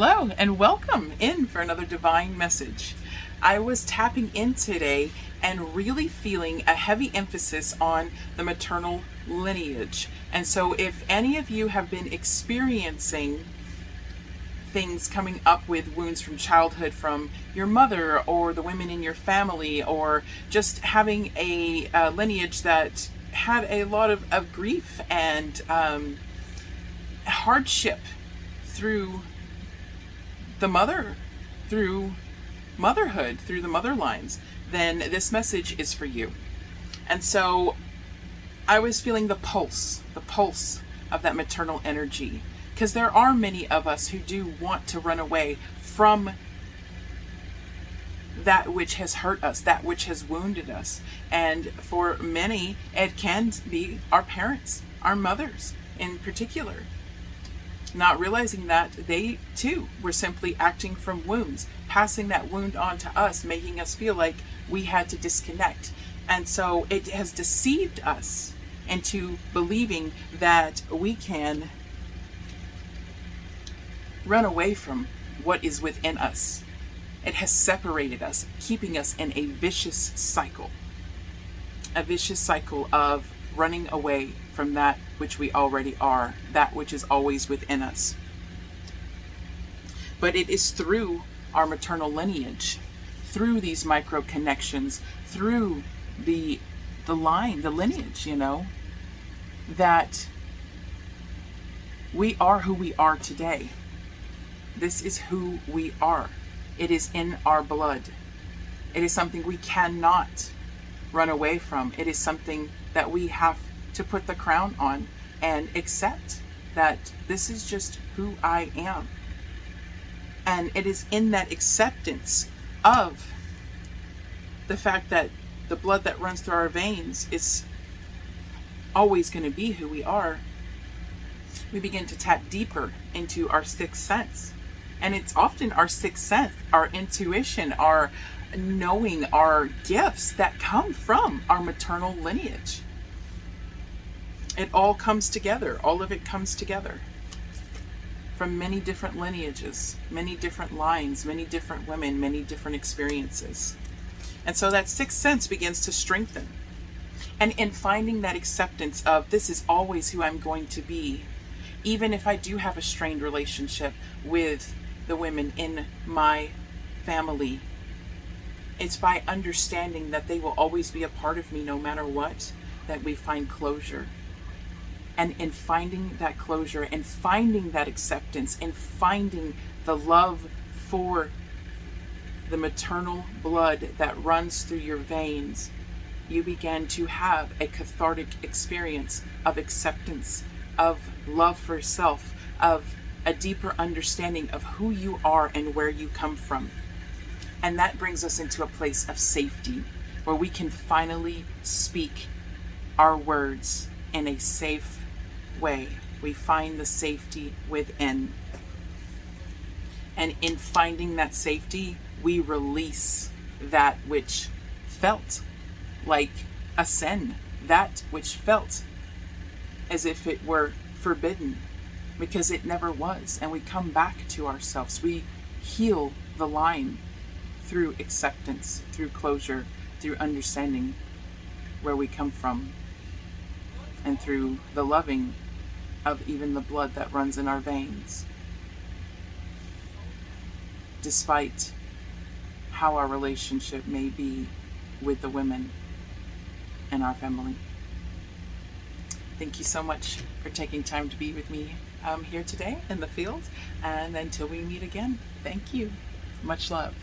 Hello and welcome in for another divine message. I was tapping in today and really feeling a heavy emphasis on the maternal lineage. And so if any of you have been experiencing things coming up with wounds from childhood from your mother or the women in your family, or just having a lineage that had a lot of grief and hardship through the mother, through motherhood, through the mother lines, then this message is for you. And so I was feeling the pulse of that maternal energy, because there are many of us who do want to run away from that which has hurt us, that which has wounded us. And for many, it can be our parents, our mothers in particular, not realizing that they too were simply acting from wounds, passing that wound on to us, making us feel like we had to disconnect. And so it has deceived us into believing that we can run away from what is within us. It has separated us, keeping us in a vicious cycle of running away from that which we already are, that which is always within us. But it is through our maternal lineage, through these micro connections, through the line, the lineage, that we are who we are today. This is who we are. It is in our blood. It is something we cannot run away from. It is something that we have to put the crown on and accept that this is just who I am. And it is in that acceptance of the fact that the blood that runs through our veins is always going to be who we are, we begin to tap deeper into our sixth sense. And it's often our sixth sense, our intuition, our knowing, our gifts that come from our maternal lineage. It all comes together. All of it comes together from many different lineages, many different lines, many different women, many different experiences. And so that sixth sense begins to strengthen. And in finding that acceptance of this is always who I'm going to be, even if I do have a strained relationship with the women in my family, it's by understanding that they will always be a part of me no matter what, that we find closure. And in finding that closure and finding that acceptance and finding the love for the maternal blood that runs through your veins, you begin to have a cathartic experience of acceptance, of love for self, of a deeper understanding of who you are and where you come from. And that brings us into a place of safety, where we can finally speak our words in a safe way. We find the safety within. And in finding that safety, we release that which felt like a sin, that which felt as if it were forbidden, because it never was. And we come back to ourselves. We heal the line through acceptance, through closure, through understanding where we come from, and through the loving of even the blood that runs in our veins, despite how our relationship may be with the women in our family. Thank you so much for taking time to be with me here today in the field. And until we meet again, thank you. Much love.